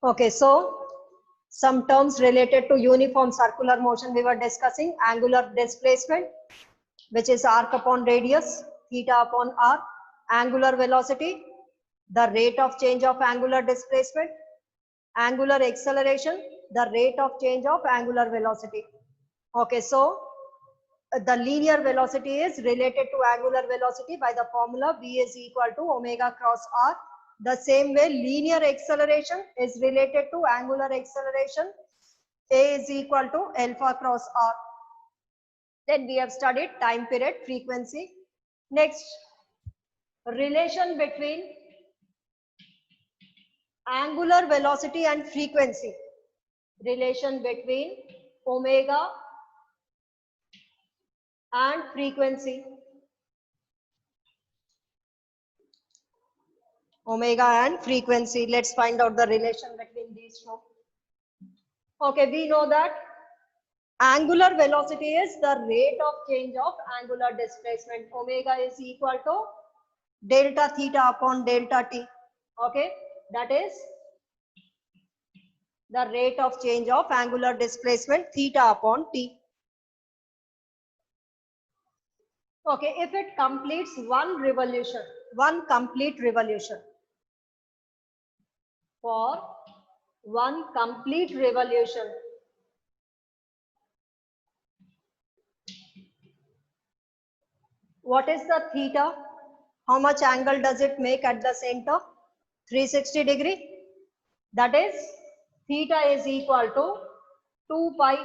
Okay, so some terms related to uniform circular motion we were discussing. Angular displacement, which is arc upon radius, theta upon r. Angular velocity, the rate of change of angular displacement. Angular acceleration, the rate of change of angular velocity. Okay, so the linear velocity is related to angular velocity by the formula V is equal to omega cross r. The same way linear acceleration is related to angular acceleration. A is equal to alpha cross r. Then we have studied time period, frequency. Next, relation between angular velocity and frequency. Relation between omega and frequency. Omega and frequency. Let's find out the relation between these two. Okay, we know that angular velocity is the rate of change of angular displacement. Omega is equal to delta theta upon delta t. Okay, that is the rate of change of angular displacement theta upon t. Okay, if it completes one complete revolution, for one complete revolution, what is the theta? How much angle does it make at the center? 360 degree. That is theta is equal to 2 pi,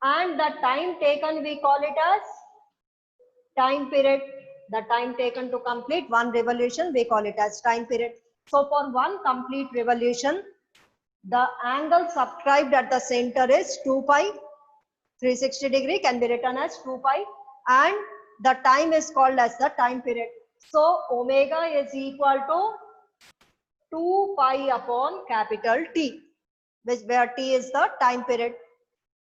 and the time taken we call it as time period. The time taken to complete one revolution we call it as time period. So for one complete revolution, the angle subscribed at the center is 2 pi. 360 degree can be written as 2 pi, and the time is called as the time period. So omega is equal to 2 pi upon capital T, where T is the time period.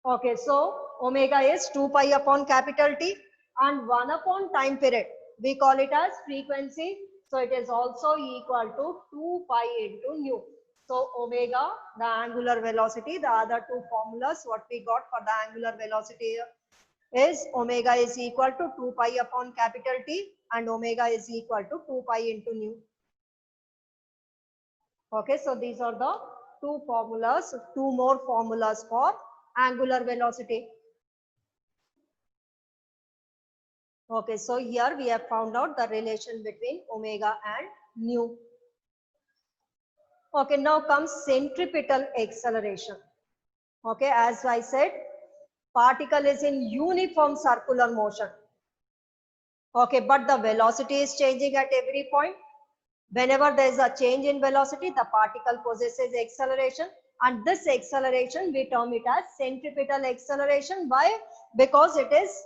Okay, so omega is 2 pi upon capital T, and 1 upon time period. We call it as frequency. So it is also equal to 2 pi into nu. So omega, the angular velocity, the other two formulas what we got for the angular velocity is omega is equal to 2 pi upon capital T, and omega is equal to 2 pi into nu. Okay, so these are the two formulas, two more formulas for angular velocity. Okay, so here we have found out the relation between omega and nu. Okay, now comes centripetal acceleration. Okay, as I said, particle is in uniform circular motion. Okay, but the velocity is changing at every point. Whenever there is a change in velocity, the particle possesses acceleration, and this acceleration we term it as centripetal acceleration. Why? Because it is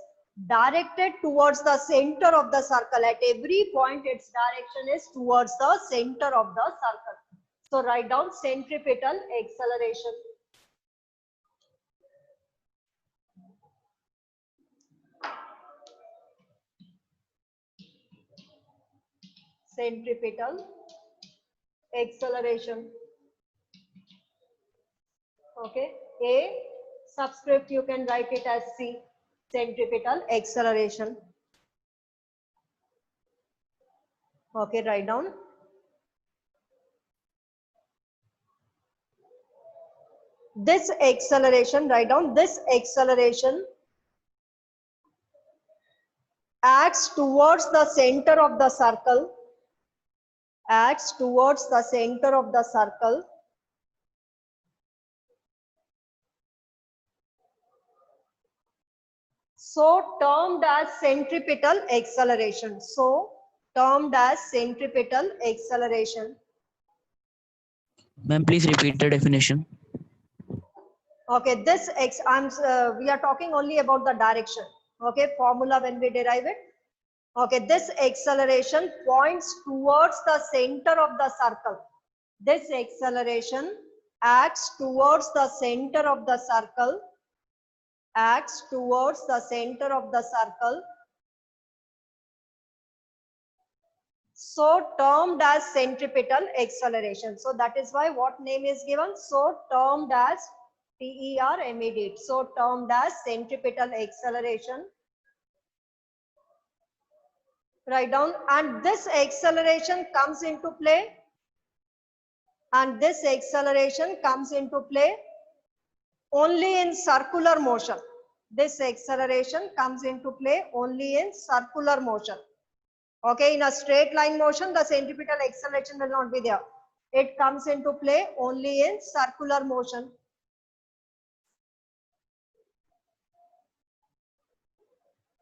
directed towards the center of the circle. At every point its direction is towards the center of the circle. So write down centripetal acceleration. Centripetal acceleration. Okay, A subscript you can write it as C, centripetal acceleration. Okay, write down. This acceleration, write down, this acceleration acts towards the center of the circle, acts towards the center of the circle, so termed as centripetal acceleration. So termed as centripetal acceleration. Ma'am, please repeat the definition. Okay, this we are talking only about the direction. Okay, formula when we derive it. Okay, this acceleration points towards the center of the circle. This acceleration acts towards the center of the circle, acts towards the center of the circle, So termed as centripetal acceleration. So that is why what name is given? So termed as TERMED. So termed as centripetal acceleration. Write down. And this acceleration comes into play. And this acceleration comes into play only in circular motion. This acceleration comes into play only in circular motion. Okay, in a straight line motion, the centripetal acceleration will not be there. It comes into play only in circular motion.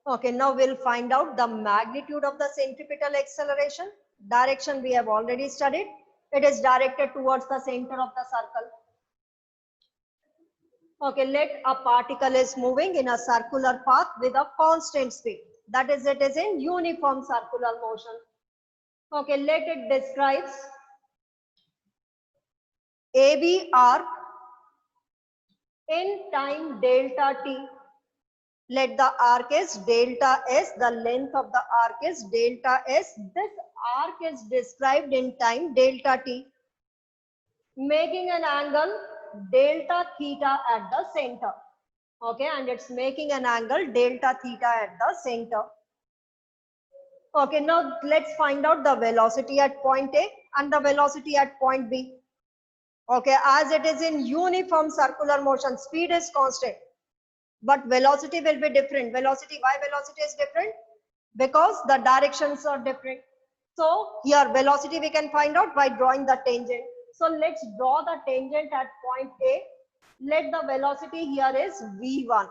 Okay, now we'll find out the magnitude of the centripetal acceleration. Direction we have already studied. It is directed towards the center of the circle. Okay, let a particle is moving in a circular path with a constant speed. That is, it is in uniform circular motion. Okay, let it describes AB arc in time delta t. Let the arc is delta s, the length of the arc is delta s. This arc is described in time delta t, making an angle delta theta at the center. Okay, and it's making an angle delta theta at the center. Okay, now let's find out the velocity at point A and the velocity at point B. Okay, as it is in uniform circular motion, speed is constant, but velocity will be different. Velocity, why velocity is different? Because the directions are different. So here velocity we can find out by drawing the tangent. So let's draw the tangent at point A. Let the velocity here is V1.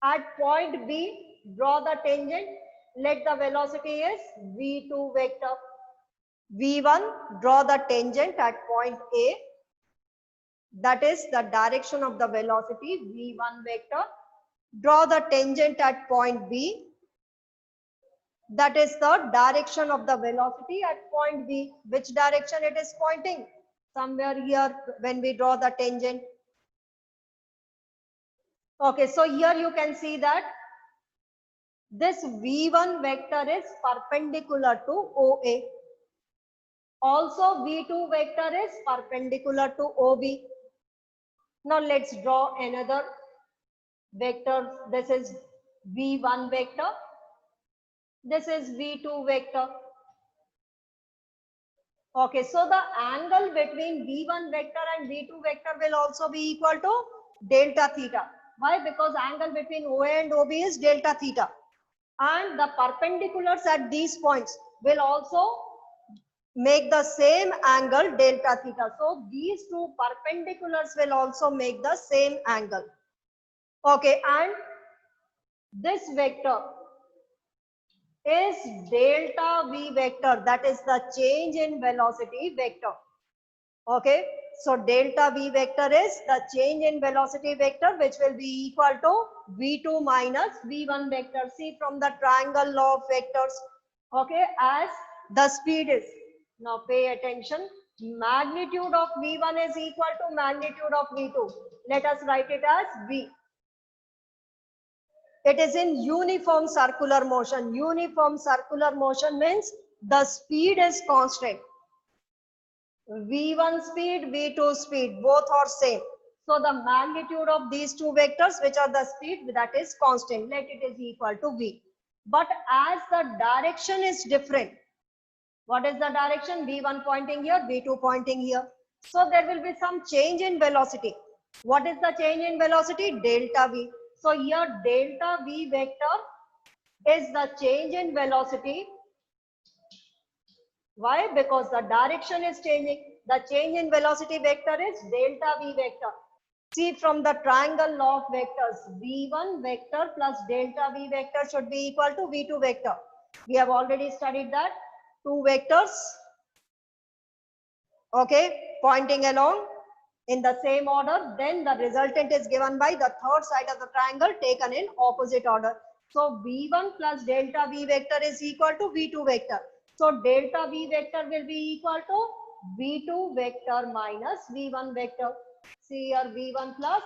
At point B, draw the tangent. Let the velocity is V2 vector. V1, draw the tangent at point A. That is the direction of the velocity V1 vector. Draw the tangent at point B. That is the direction of the velocity at point B. Which direction it is pointing? Somewhere here when we draw the tangent. Okay, so here you can see that this V1 vector is perpendicular to OA. Also V2 vector is perpendicular to OB. Now let's draw another vector. This is V1 vector. This is V2 vector. Okay, so the angle between V1 vector and V2 vector will also be equal to delta theta. Why? Because angle between OA and OB is delta theta. And the perpendiculars at these points will also make the same angle delta theta. So these two perpendiculars will also make the same angle. Okay, and this vector is delta V vector, that is the change in velocity vector. Okay, so delta V vector is the change in velocity vector, which will be equal to V2 minus V1 vector. See from the triangle law of vectors. Okay, as the speed is, now pay attention, magnitude of V1 is equal to magnitude of V2. Let us write it as V. It is in uniform circular motion. Uniform circular motion means the speed is constant. V1 speed, V2 speed, both are same. So the magnitude of these two vectors, which are the speed, that is constant. Let it is equal to V. But as the direction is different, what is the direction? V1 pointing here, V2 pointing here. So there will be some change in velocity. What is the change in velocity? Delta V. So here delta V vector is the change in velocity. Why? Because the direction is changing. The change in velocity vector is delta V vector. See from the triangle law of vectors, V1 vector plus delta V vector should be equal to V2 vector. We have already studied that. Two vectors, okay, pointing along in the same order, then the resultant is given by the third side of the triangle taken in opposite order. So V1 plus delta V vector is equal to V2 vector. So delta V vector will be equal to V2 vector minus V1 vector. See here V1 plus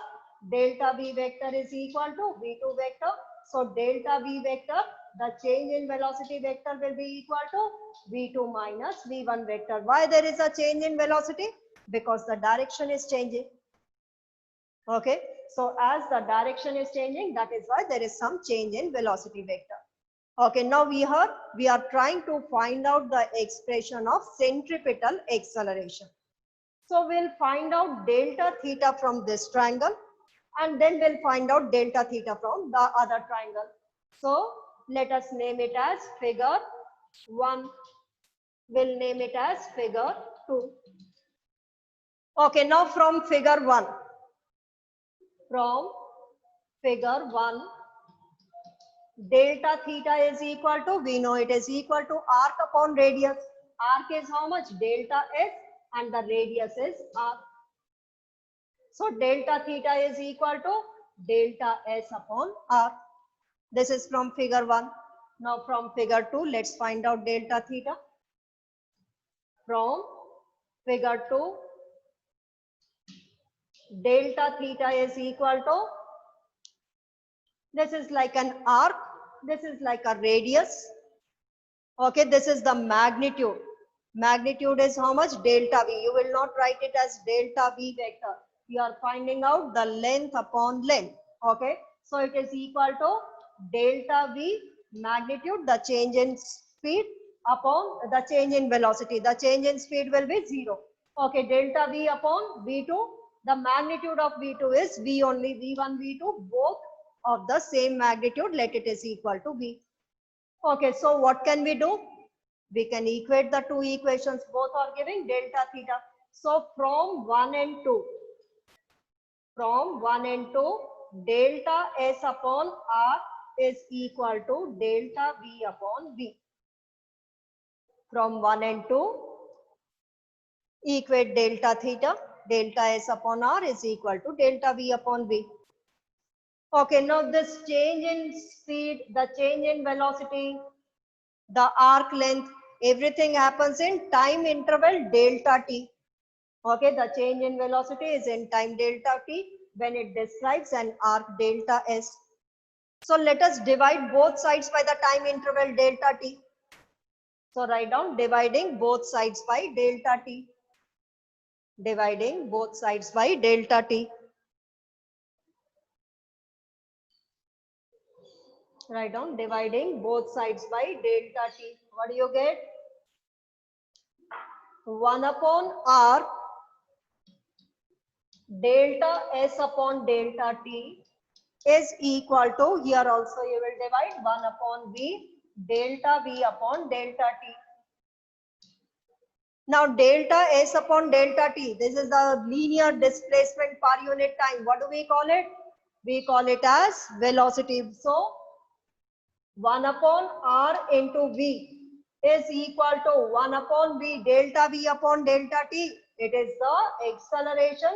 delta V vector is equal to V2 vector. So delta V vector the change in velocity vector will be equal to v2 minus v1 vector. Why there is a change in velocity? Because the direction is changing. Okay, so as the direction is changing, that is why there is some change in velocity vector. Okay, now we are trying to find out the expression of centripetal acceleration. So we'll find out delta theta from this triangle, and then we'll find out delta theta from the other triangle. So let us name it as figure 1. We'll name it as figure 2. Okay, now from figure 1. From figure 1, delta theta is equal to, we know it is equal to arc upon radius. Arc is how much? Delta s, and the radius is r. So delta theta is equal to delta s upon r. This is from figure 1. Now from figure 2, let's find out delta theta. From figure 2, delta theta is equal to, this is like an arc, this is like a radius. Okay, this is the magnitude. Magnitude is how much? Delta v. You will not write it as delta v vector. You are finding out the length upon length. Okay, so it is equal to delta v magnitude, the change in speed, upon the change in velocity. The change in speed will be 0. Okay, delta v upon v2. The magnitude of v2 is v only, v1, v2, both of the same magnitude. Let it is equal to v. Okay, so what can we do? We can equate the two equations. Both are giving delta theta. So from 1 and 2, delta s upon r is equal to delta v upon v. From 1 and 2, equate delta theta. Delta s upon r is equal to delta v upon v. Okay, now this change in speed, the change in velocity, the arc length, everything happens in time interval delta t. Okay, the change in velocity is in time delta t when it describes an arc delta s. So let us divide both sides by the time interval delta t. So write down dividing both sides by delta t. Dividing both sides by delta t. Write down dividing both sides by delta t. What do you get? 1 upon r delta s upon delta t is equal to, here also you will divide 1 upon v delta v upon delta t. Now delta s upon delta t, this is the linear displacement per unit time. What do we call it? We call it as velocity. So 1 upon r into v is equal to 1 upon v delta v upon delta t. It is the acceleration,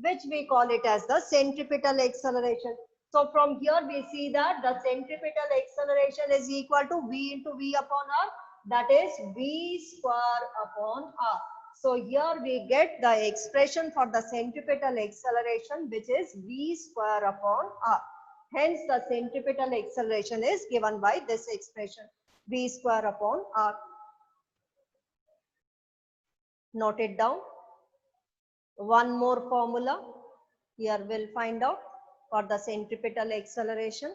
which we call it as the centripetal acceleration. So from here we see that the centripetal acceleration is equal to v into v upon r, that is v square upon r. So here we get the expression for the centripetal acceleration, which is v square upon r. Hence the centripetal acceleration is given by this expression, v square upon r. Note it down. One more formula here we'll find out for the centripetal acceleration.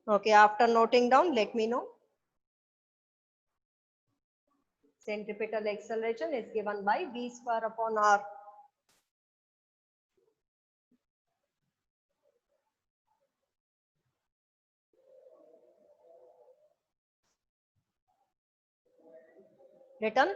Okay, after noting down, let me know. Centripetal acceleration is given by v square upon r. Written.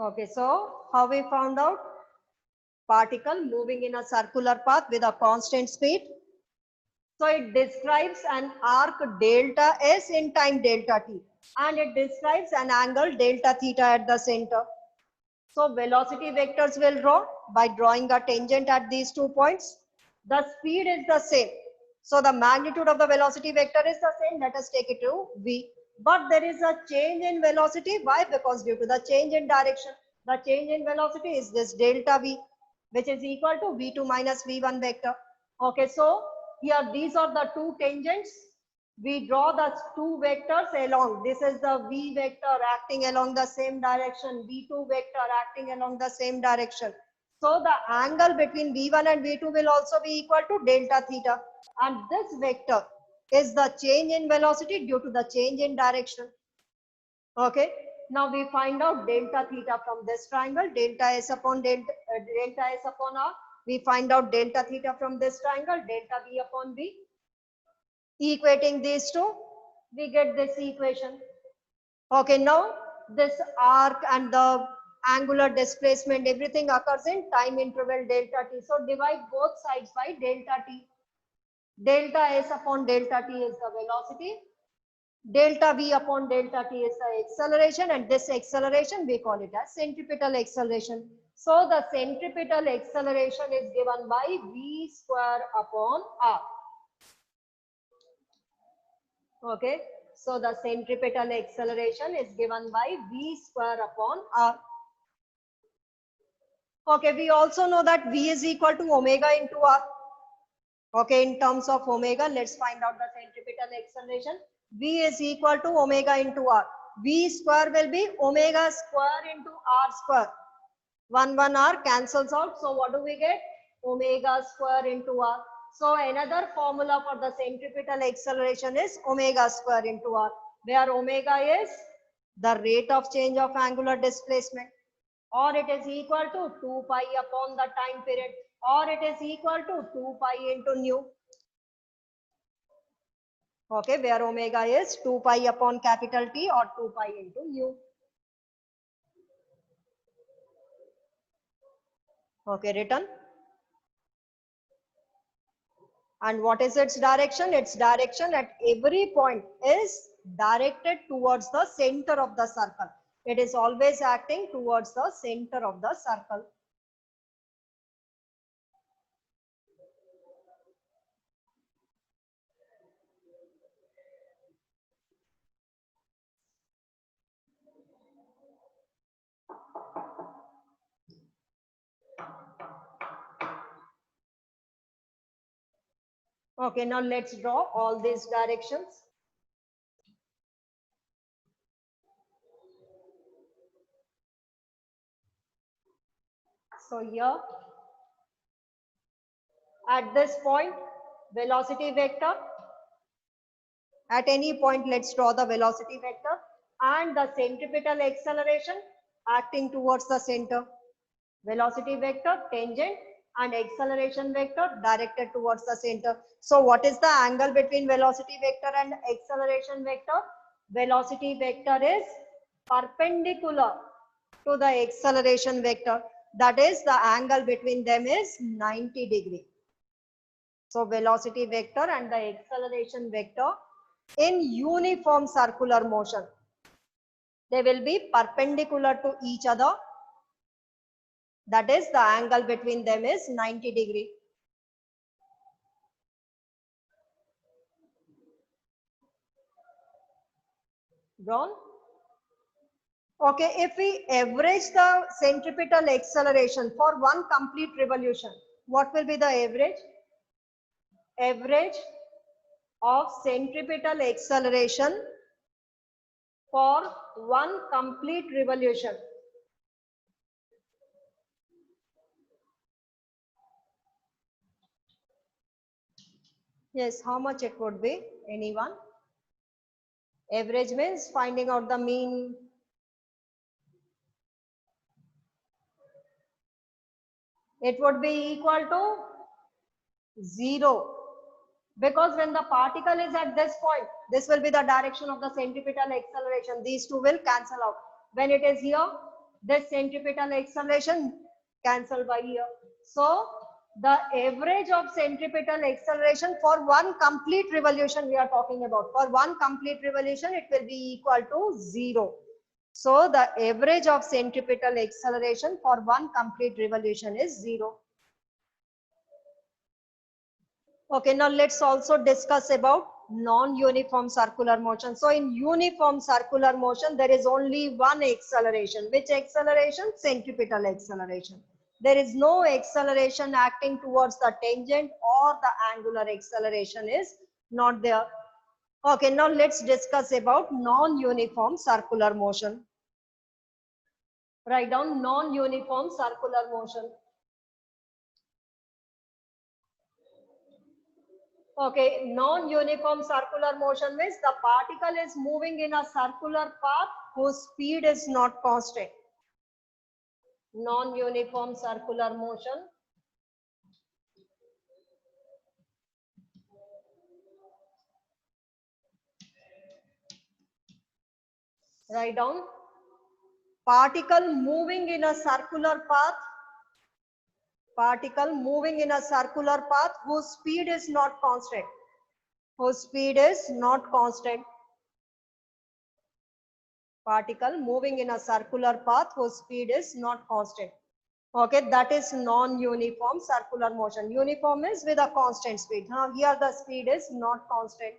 Okay, so how we found out? Particle moving in a circular path with a constant speed. So it describes an arc delta s in time delta t, and it describes an angle delta theta at the center. So velocity vectors will draw by drawing a tangent at these 2 points. The speed is the same. So the magnitude of the velocity vector is the same. Let us take it to v. But there is a change in velocity. Why? Because due to the change in direction. The change in velocity is this delta v, which is equal to v2 minus v1 vector. Okay, so here these are the two tangents. We draw the two vectors along. This is the v vector acting along the same direction, v2 vector acting along the same direction. So the angle between v1 and v2 will also be equal to delta theta. And this vector is the change in velocity due to the change in direction. Okay. Now we find out delta theta from this triangle, delta s upon delta s upon r. We find out delta theta from this triangle, delta v upon v. Equating these two, we get this equation. Okay, now this arc and the angular displacement, everything occurs in time interval delta t. So divide both sides by delta t. Delta s upon delta t is the velocity. Delta v upon delta t is the acceleration, and this acceleration we call it as centripetal acceleration. So the centripetal acceleration is given by v square upon r. Okay, so the centripetal acceleration is given by v square upon r. Okay, we also know that v is equal to omega into r. Okay, in terms of omega, let's find out the centripetal acceleration. V is equal to omega into r. V square will be omega square into r square. 1 r cancels out. So what do we get? Omega square into r. So another formula for the centripetal acceleration is omega square into r, where omega is the rate of change of angular displacement, or it is equal to 2 pi upon the time period, or it is equal to 2 pi into nu. Okay, where omega is 2 pi upon capital T or 2 pi into nu. Okay, written. And what is its direction? Its direction at every point is directed towards the center of the circle. It is always acting towards the center of the circle. Okay, now let's draw all these directions. So here, at this point, velocity vector. At any point, let's draw the velocity vector and the centripetal acceleration acting towards the center. Velocity vector, tangent, and acceleration vector directed towards the center. So what is the angle between velocity vector and acceleration vector? Velocity vector is perpendicular to the acceleration vector. That is, the angle between them is 90 degree. So velocity vector and the acceleration vector in uniform circular motion, they will be perpendicular to each other. That is, the angle between them is 90 degree. Drawn? Okay, if we average the centripetal acceleration for one complete revolution, what will be the average? Average of centripetal acceleration for one complete revolution. Yes, how much it would be? Anyone? Average means finding out the mean. It would be equal to 0. Because when the particle is at this point, this will be the direction of the centripetal acceleration. These two will cancel out. When it is here, this centripetal acceleration cancel by here. So the average of centripetal acceleration for one complete revolution we are talking about. For one complete revolution, it will be equal to 0. So the average of centripetal acceleration for one complete revolution is 0. Okay, now let's also discuss about non-uniform circular motion. So in uniform circular motion, there is only one acceleration. Which acceleration? Centripetal acceleration. There is no acceleration acting towards the tangent, or the angular acceleration is not there. Okay, now let's discuss about non-uniform circular motion. Write down non-uniform circular motion. Okay, non-uniform circular motion means the particle is moving in a circular path whose speed is not constant. Non-uniform circular motion. Write down. Particle moving in a circular path. Particle moving in a circular path whose speed is not constant. Whose speed is not constant. Particle moving in a circular path whose speed is not constant. Okay, that is non-uniform circular motion. Uniform is with a constant speed. Now here the speed is not constant.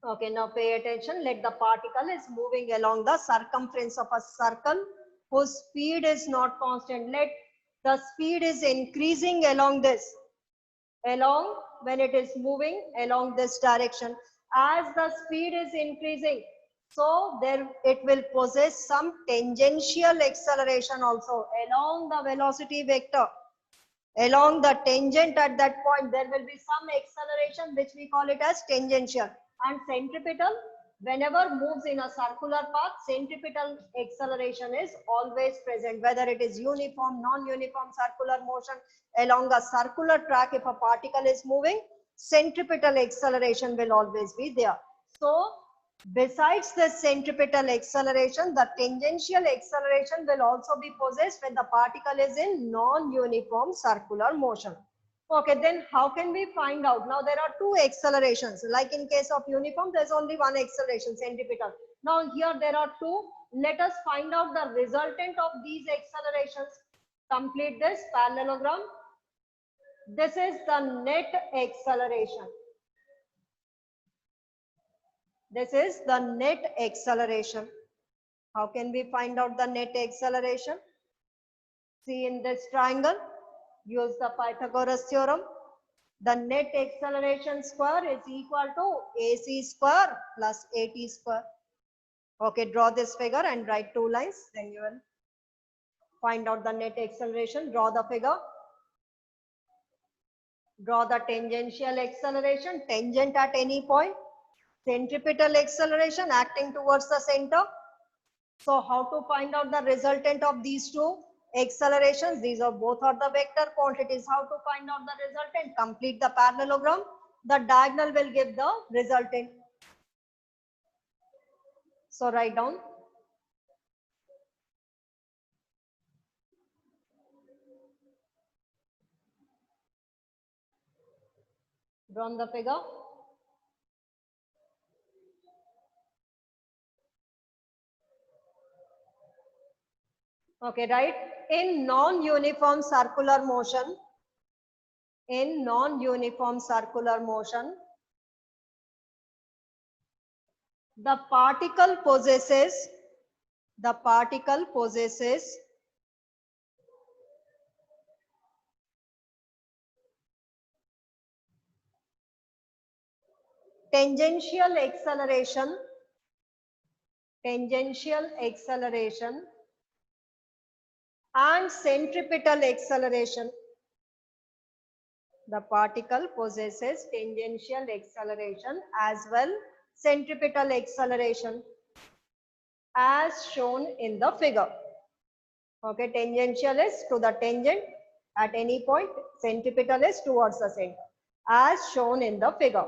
Okay, now pay attention. Let the particle is moving along the circumference of a circle whose speed is not constant. Let the speed is increasing along this, along when it is moving along this direction. As the speed is increasing, so there it will possess some tangential acceleration also along the velocity vector. Along the tangent at that point, there will be some acceleration which we call it as tangential. And centripetal, whenever moves in a circular path, centripetal acceleration is always present, whether it is uniform, non-uniform circular motion. Along a circular track, if a particle is moving, centripetal acceleration will always be there. So besides the centripetal acceleration, the tangential acceleration will also be possessed when the particle is in non-uniform circular motion. Okay, then how can we find out? Now there are two accelerations. Like in case of uniform, there's only one acceleration, centripetal. Now here there are two. Let us find out the resultant of these accelerations. Complete this parallelogram. This is the net acceleration. This is the net acceleration. How can we find out the net acceleration? See in this triangle, use the Pythagoras theorem. The net acceleration square is equal to AC square plus AT square. Okay, draw this figure and write two lines. Then you will find out the net acceleration. Draw the figure. Draw the tangential acceleration, tangent at any point. Centripetal acceleration acting towards the center. So how to find out the resultant of these two accelerations? These are both are the vector quantities. How to find out the resultant? Complete the parallelogram. The diagonal will give the resultant. So write down. Drawn the figure. Okay, right. In non-uniform circular motion, the particle possesses tangential acceleration and centripetal acceleration. The particle possesses tangential acceleration as well centripetal acceleration as shown in the figure. Okay, tangential is to the tangent at any point, centripetal is towards the center as shown in the figure.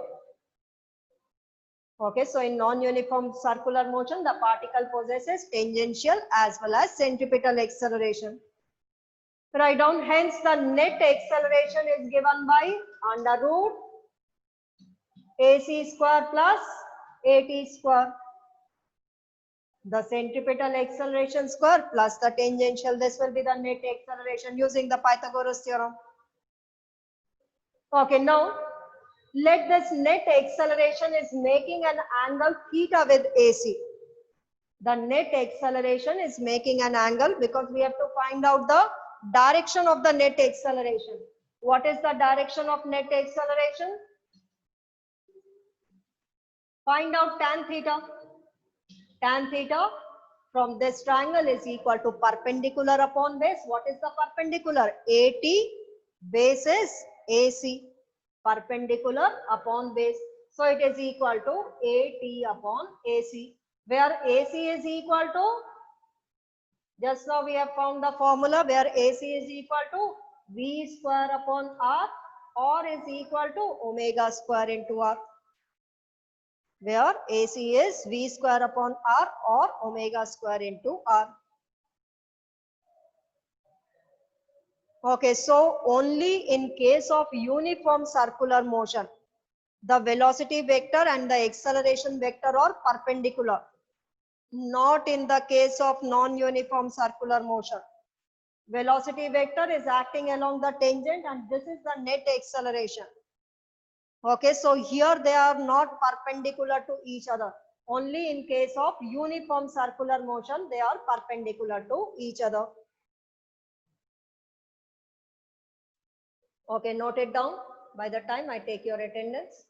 Okay, so in non-uniform circular motion, the particle possesses tangential as well as centripetal acceleration. Write down, hence the net acceleration is given by under root AC square plus AT square. The centripetal acceleration square plus the tangential, this will be the net acceleration using the Pythagoras theorem. Okay, now let this net acceleration is making an angle theta with AC. The net acceleration is making an angle because we have to find out the direction of the net acceleration. What is the direction of net acceleration? Find out tan theta. Tan theta from this triangle is equal to perpendicular upon base. What is the perpendicular? AT, base is AC. Perpendicular upon base. So it is equal to AT upon AC. Where AC is equal to, just now we have found the formula where AC is equal to V square upon R or is equal to omega square into R. Where AC is V square upon R or omega square into R. Okay, so only in case of uniform circular motion, the velocity vector and the acceleration vector are perpendicular. Not in the case of non-uniform circular motion. Velocity vector is acting along the tangent and this is the net acceleration. Okay, so here they are not perpendicular to each other. Only in case of uniform circular motion, they are perpendicular to each other. Okay, note it down by the time I take your attendance.